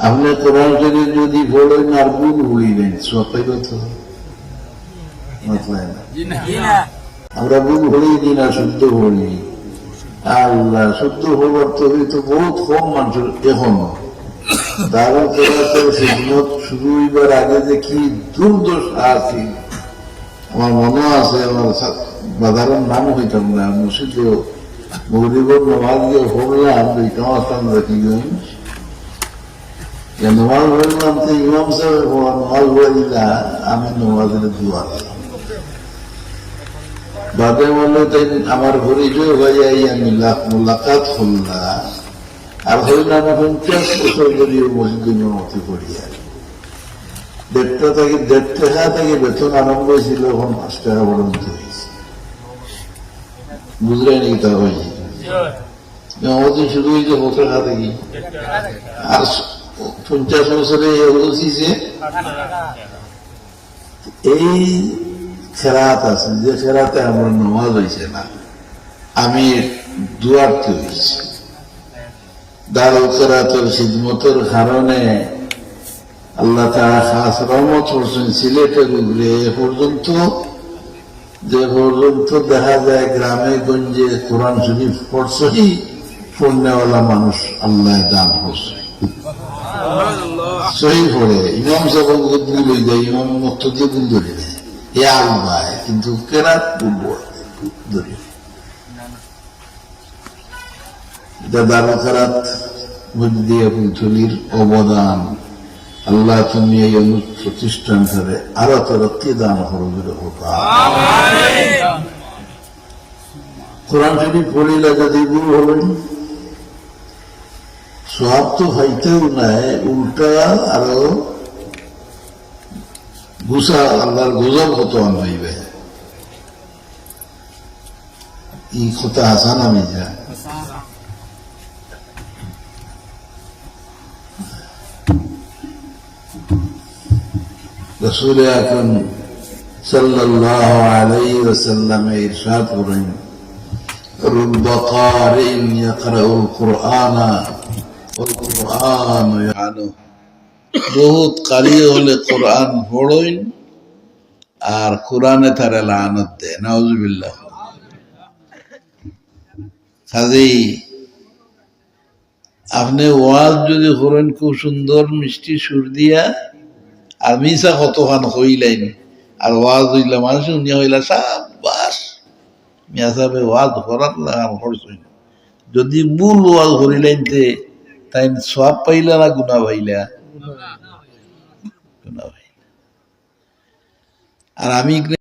আপনি কোরআন শরীফ যদি পড়েন আর ভুল বলিলেন সবাই তো আমরা ভুল হলেই দিই না, শুদ্ধ হলি আল্লাহ শুদ্ধ হবার তো বহুত কম মানুষ এখনো। দারুল কেরাতের খিদমত শুরু হইবার আগে যে কি দুর্দশা আছে আমার মনে আছে। আমার বাজারের নাম হইতাম না, মসজিদে মগরিবর নামাজ দিয়ে পড়লাম, দুইটাও আসলাম রাখি নামাজ পড়লাম তো ইমাম সাহেব নামাজ পড়িলা আমি নামাজের দোয়া বাদে বললো তাই আমার পরিচয় হয়ে আমি মোলাকাত হল্লা আর হইল আমি 50 বছর ধরে মসজিদের মতো করি। আর 1.5 টাকা থেকে বেতন আরম্ভ হয়েছিল, এখন 5 টাকা পর্যন্ত হয়েছে। বুঝলেন কি তা হয়েছে আমাদের শুরু হয়েছে 100 টাকা থেকে, আর 50 বছরে হচ্ছে এই খেরাত আছে যে খেরাতে আমার নামাজ হয়েছে না, আমি দুয়ার্থে হয়েছি। দারুল কেরাতের খিদমতের কারণে আল্লাহ তাআলা খাস রহমত করছেন সিলেটের উপরে। যে পর্যন্ত দেখা যায় গ্রামে গঞ্জে কোরআন শরীফ পড়ছই পড়নেওয়ালা মানুষ আল্লাহ দান করছে। সহি পড়ে ইমাম সাহেব বুদ্ধি লই যায়, ইমাম মুক্তি বুদ্ধি ধরে দেয় এ আলবায়, কিন্তু কেরাত ধরে দারুল কেরাত মসজিদে ফুলতলির অবদান। আল্লাহ তুমি এই প্রতিষ্ঠান ধরে আরো তরক্কি দান করবে। কোরআন শরীফ পড়িলা যদি ভুল হলেন সব তো হইতেও নাই, উল্টা আরো গুসা আল্লাহর গজব কত আনবে। এই কথা হাসান আমি যা রাসূল আকরাম সাল্লাল্লাহু আলাইহি ওয়াসাল্লাম ইরশাদ করেন, রুব্বা কারিন ইয়াকরাউল কুরআনা ওয়াল কুরআন ইয়ানু। বহুত কারি হলে কোরআন পড়েন আর কোরআনে তারা লানত দেয়, নাউযুবিল্লাহ। কাজেই আপনি ওয়াজ যদি করেন খুব সুন্দর মিষ্টি সুর দিয়া, আর মিশা কতখান হইলেন আর ওয়াজ হইলা মানুষ উনিয়া হইলা সাবাস মিয়া সাহেব ওয়াজ করার লাগান করছেন। যদি ভুল ওয়াজ করিলেন তাই সওয়াব পাইলা না গুনাহ পাইলা? গুনাহ পাইলা। আর আমি